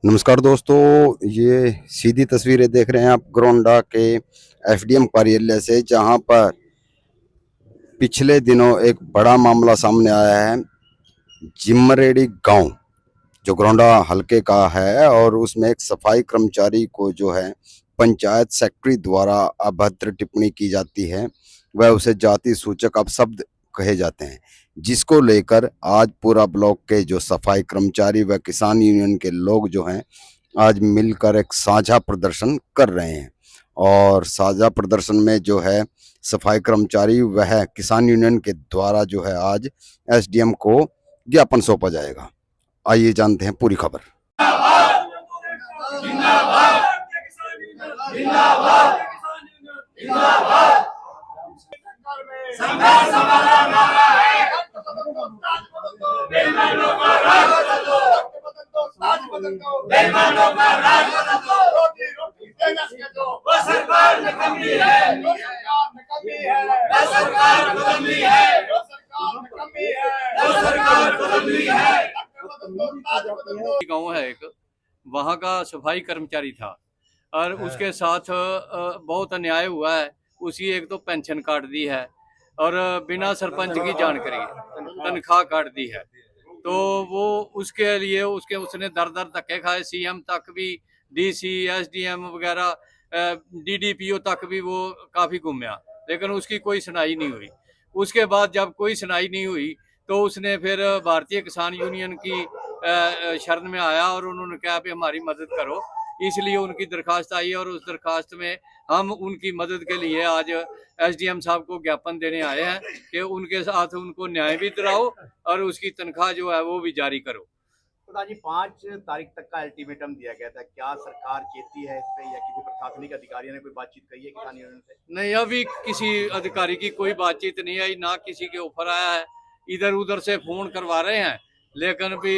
नमस्कार दोस्तों, ये सीधी तस्वीरें देख रहे हैं आप ग्रोंडा के एफडीएम कार्यालय से, जहां पर पिछले दिनों एक बड़ा मामला सामने आया है। जिमरेडी गांव जो ग्रोंडा हलके का है, और उसमें एक सफाई कर्मचारी को जो है पंचायत सेक्रेटरी द्वारा अभद्र टिप्पणी की जाती है। वह उसे जाति सूचक अपशब्द कहे जाते हैं, जिसको लेकर आज पूरा ब्लॉक के जो सफाई कर्मचारी व किसान यूनियन के लोग जो हैं आज मिलकर एक साझा प्रदर्शन कर रहे हैं। और साझा प्रदर्शन में जो है सफाई कर्मचारी वह किसान यूनियन के द्वारा जो है आज एसडीएम को ज्ञापन सौंपा जाएगा। आइए जानते हैं पूरी खबर। गांव है एक, वहाँ का सफाई कर्मचारी था और उसके साथ बहुत अन्याय हुआ है। उसी एक तो पेंशन काट दी है और बिना सरपंच की जानकारी तनख्वाह काट दी है। तो वो उसके लिए उसने दर दर धक्के खाए। सीएम तक भी, डीसी, एसडीएम वगैरह, डीडीपीओ तक भी वो काफी घूमया, लेकिन उसकी कोई सुनाई नहीं हुई। उसके बाद जब कोई सुनाई नहीं हुई तो उसने फिर भारतीय किसान यूनियन की शरण में आया और उन्होंने कहा कि हमारी मदद करो। इसलिए उनकी दरखास्त आई और उस दरखास्त में हम उनकी मदद के लिए आज एसडीएम साहब को ज्ञापन देने आए हैं कि उनके साथ उनको न्याय भी दिलाओ और उसकी तनख्वाह जो है वो भी जारी करो। तो जी 5 तारीख तक का अल्टीमेटम दिया गया था, क्या सरकार चेती है इस पे या किसी प्रशासनिक अधिकारियों ने कोई बातचीत कही है किसान यूनियन से? नहीं, अभी किसी अधिकारी की कोई बातचीत नहीं आई, ना किसी के ऑफर आया है। इधर उधर से फोन करवा रहे हैं, लेकिन भी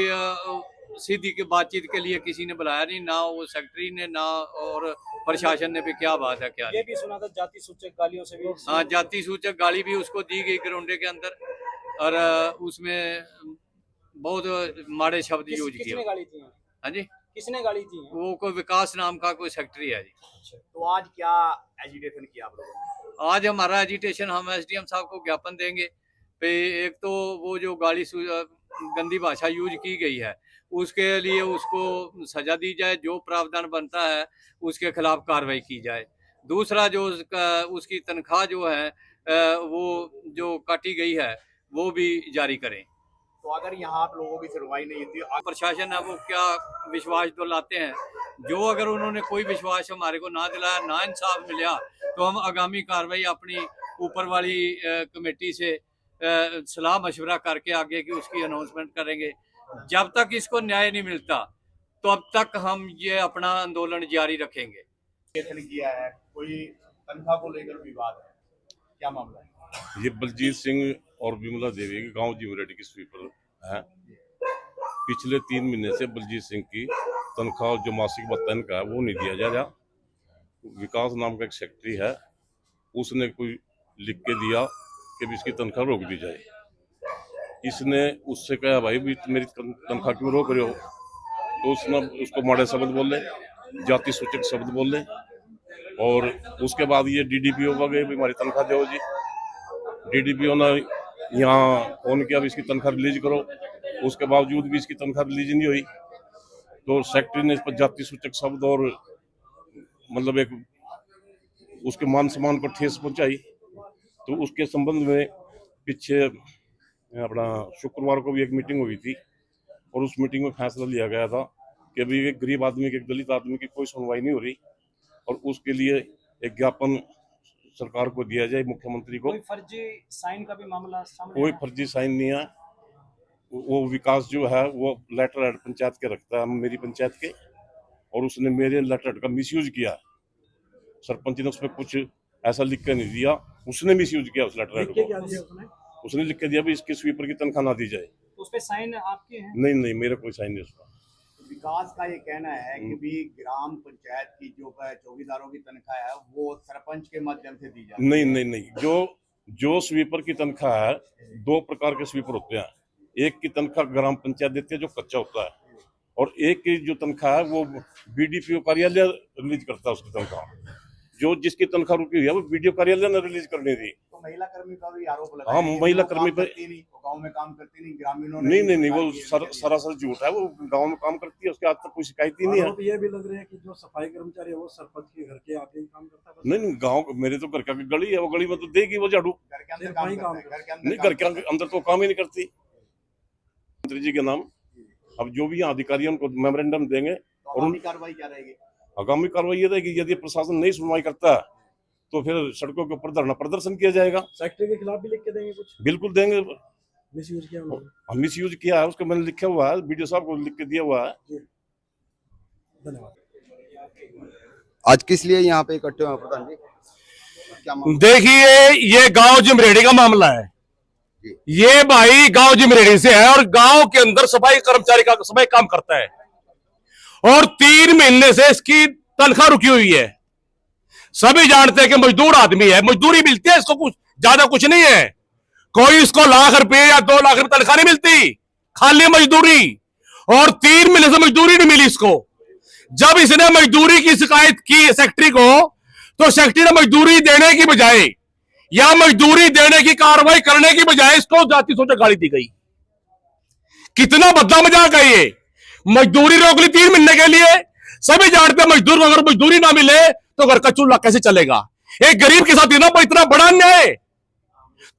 सीधी की बातचीत के लिए किसी ने बुलाया नहीं, ना वो सेक्रेटरी ने ना और प्रशासन ने भी। क्या बात है, क्या ये भी सुना था जाति सूचक गालियों से भी। हाँ, जाति सूचक गाली भी उसको दी गई ग्राउंडे के अंदर, और उसमें बहुत माड़े शब्द यूज किए। किसने गाली दी? हाँ जी, किसने गाली दी? वो कोई विकास नाम का कोई सेक्रेटरी है जी। तो आज क्या एजिटेशन किया आप लोगों ने? आज हमारा एजिटेशन, हम एसडीएम साहब को ज्ञापन देंगे पे। एक तो वो जो गंदी भाषा यूज की गई है उसके लिए उसको सजा दी जाए, जो प्रावधान बनता है उसके खिलाफ कार्रवाई की जाए। दूसरा जो उसकी तनख्वाह जो है वो जो काटी गई है वो भी जारी करें। तो अगर यहाँ आप लोगों की सुनवाई नहीं होती, प्रशासन है वो क्या विश्वास तो लाते हैं, जो अगर उन्होंने कोई विश्वास हमारे को ना दिलाया, ना इंसाफ मिला, तो हम आगामी कार्रवाई अपनी ऊपर वाली कमेटी से सलाह मशवरा करके आगे की उसकी अनाउंसमेंट करेंगे। जब तक इसको न्याय नहीं मिलता तो अब तक हम ये अपना आंदोलन जारी रखेंगे। किया है, कोई तनख्वाह को लेकर विवाद है, क्या मामला है? ये बलजीत सिंह और विमला देवी के गांव जिमरेडी की स्वीपर है। पिछले 3 महीने से बलजीत सिंह की तनख्वाह जो मासिक भत्ता का है वो नहीं दिया जा रहा। विकास नाम का एक सेक्रेटरी है, उसने कोई लिख के दिया कि इसकी तनख्वाह रोक दी जाए। इसने उससे कहा भाई भी मेरी तनख्वाह क्यों रोक रहे हो, तो उसने उसको माड़े शब्द बोले, जाति सूचक शब्द बोले, और उसके बाद ये डीडीपीओ वगैरह भी हमारी तनख्वाह दो जी। डीडीपीओ ने यहाँ फोन किया भी इसकी तनख्वाह रिलीज करो, उसके बावजूद भी इसकी तनख्वाह रिलीज नहीं हुई। तो सेक्रेटरी ने इस पर जाति सूचक शब्द और मतलब एक उसके मान सम्मान को ठेस पहुंचाई। तो उसके संबंध में पीछे अपना शुक्रवार को भी एक मीटिंग हुई थी, और उस मीटिंग में फैसला लिया गया था कि अभी एक गरीब आदमी की, एक दलित आदमी की कोई सुनवाई नहीं हो रही, और उसके लिए एक ज्ञापन सरकार को दिया जाए, मुख्यमंत्री को। कोई फर्जी साइन का भी मामला सामने? कोई फर्जी साइन नहीं है। वो विकास जो है वो लेटर हेड पंचायत के रखता है, मेरी पंचायत के, और उसने मेरे लेटर हेड का मिसयूज किया। सरपंच ने उसमें कुछ ऐसा लिख के नहीं दिया, उसने मिसयूज किया उस लेटर हेड को। उसने लिख के दिया भी इसके स्वीपर की तनख्वाह ना दी जाए। तो उस पे साइन आपके हैं? नहीं, मेरा कोई साइन नहीं उसका। विकास का ये कहना है कि भी ग्राम पंचायत की जो चौकीदारों की तनख्वाह है वो सरपंच के माध्यम से दी जाए। नहीं, जो स्वीपर की तनख्वाह है, 2 प्रकार के स्वीपर होते हैं। एक की तनख्वाह ग्राम पंचायत देती है जो कच्चा होता है, और एक की जो तनख्वाह है वो बीडीपीओ कार्यालय रिलीज करता है उसकी तनख्वाह। जो जिसकी तनख्वाह रुकी हुई है वो बीडीओ कार्यालय ने रिलीज करनी थी। तो महिला कर्मी का भी आरोप लगा हाँ, है कि महिला वो कर्मी काम पे- करती नहीं, वो गांव में काम करती नहीं, ग्रामीणों ने नहीं नहीं नहीं, सरकार वो की ये किया। सरासर झूठ है। वो गांव में काम करती है, उसके आज तक कोई शिकायत ही नहीं है। आरोप ये भी लग रहे हैं कि जो सफाई कर्मचारी है वो सरपंच के घर के आके ही काम करता है। नहीं नहीं, गांव मेरे तो घर का गली है, वो गली में तो देगी वो झाड़ू। घर के अंदर सिर्फ काम वही करता काम है, घर के नहीं, अंदर घर के अंदर तो काम ही नहीं करती। मंत्री जी के नाम अब जो भी यहाँ अधिकारी हैं, उनको मेमोरेंडम देंगे तो और आगामी कार्रवाई क्या रहेगी? आगामी कार्रवाई ये रहेगी यदि प्रशासन नहीं सुनवाई करता है तो फिर सड़कों के ऊपर धरना प्रदर्शन किया जाएगा। सेक्रेटरी के खिलाफ भी लिख के देंगे कुछ बिल्कुल देंगे। मिस यूज किया उन्होंने। हम मिस यूज किया है उसको मैंने लिखा हुआ है, वीडियो साहब को लिख के दिया हुआ है। धन्यवाद। आज किस लिए यहाँ पे इकट्ठे हुए हैं प्रधान जी? क्या मामला? देखिए, ये गांव जिमरेडी का मामला है। ये भाई गांव जिमरेडी से है और गांव के अंदर सफाई कर्मचारी का सफाई काम करता है और 3 महीने से इसकी तनख्वाह रुकी हुई है। सभी जानते हैं कि मजदूर आदमी है, मजदूरी मिलती है इसको, कुछ ज्यादा कुछ नहीं है। कोई इसको ₹1,00,000 या ₹2,00,000 तनख्वाह नहीं मिलती, खाली मजदूरी। और 3 महीने से मजदूरी नहीं मिली इसको। जब इसने मजदूरी की शिकायत की सेक्रेटरी को, तो सेक्रेटरी ने मजदूरी देने की बजाय या मजदूरी देने की कार्रवाई करने की बजाय इसको जाति सूचक गाली दी गई। कितना बदला मजाक है ये। मजदूरी रोक ली 3 महीने के लिए। सभी जानते हैं मजदूर को अगर मजदूरी ना मिले तो घर का चूल्हा कैसे चलेगा। एक गरीब के साथ इतना बड़ा अन्याय।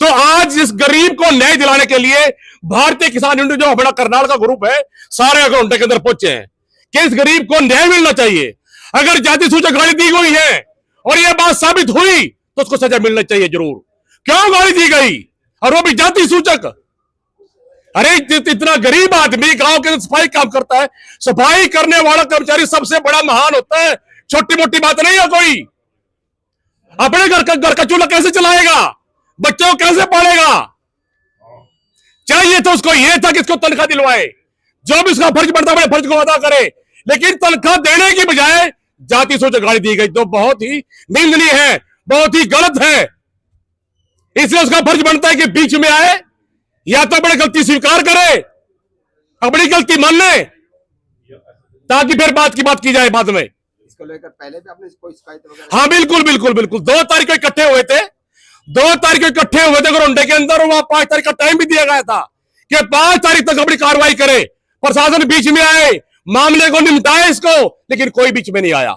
तो आज इस गरीब को न्याय दिलाने के लिए भारतीय किसान यूनियन जो बड़ा करनाल का ग्रुप है, सारे अकाउंट के अंदर पहुंचे हैं कि इस गरीब को न्याय मिलना चाहिए। अगर जाति सूचक गाली दी गई है और यह बात साबित हुई तो उसको सजा मिलना चाहिए जरूर। क्यों गाली दी गई और वो भी जाति सूचक? अरे इतना गरीब आदमी गांव के सफाई काम करता है। सफाई करने वाला कर्मचारी सबसे बड़ा महान होता है, छोटी मोटी बात नहीं है कोई। अपने घर का चूल्हा कैसे चलाएगा, बच्चों को कैसे पालेगा? चाहिए तो उसको यह था कि इसको तनख्वाह दिलवाए, जो भी उसका फर्ज बनता है अपने फर्ज को अदा करे। लेकिन तनख्वाह देने की बजाय जाति सूचक गाली दी गई तो बहुत ही निंदनीय है, बहुत ही गलत है। इसलिए उसका फर्ज बनता है कि बीच में आए, या तो अपनी गलती स्वीकार करे, अपनी गलती मान ले, ताकि फिर बात की जाए बाद में। इसको लेकर पहले भी आपने कोई शिकायत वगैरह? हाँ बिल्कुल बिल्कुल बिल्कुल। 2 तारीख को इकट्ठे हुए थे, 2 तारीख को इकट्ठे हुए थे गोरंडे के अंदर। वहां 5 तारीख का टाइम भी दिया गया था कि 5 तारीख तक अपनी कार्रवाई करे। प्रशासन बीच में आए, मामले को निपटाए इसको, लेकिन कोई बीच में नहीं आया।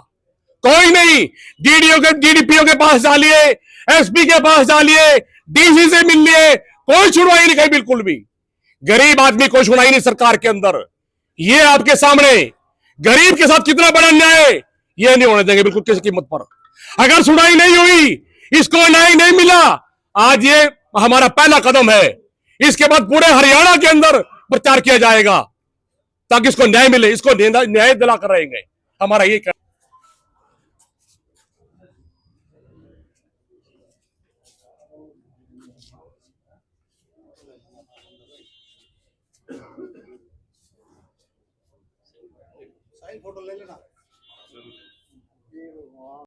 कोई नहीं। डीडीपीओ के पास डालिए, एसपी के पास डालिए, डीसी से मिल लिए, कोई सुनवाई नहीं कही बिल्कुल भी। गरीब आदमी कोई सुनवाई नहीं सरकार के अंदर। ये आपके सामने गरीब के साथ कितना बड़ा अन्याय है, ये नहीं होने देंगे बिल्कुल किसी कीमत पर। अगर सुनवाई नहीं हुई, इसको न्याय नहीं मिला, आज ये हमारा पहला कदम है। इसके बाद पूरे हरियाणा के अंदर प्रचार किया जाएगा ताकि इसको न्याय मिले। इसको न्याय दिलाकर रहेंगे, हमारा ये कहना। फोटो ले लेना।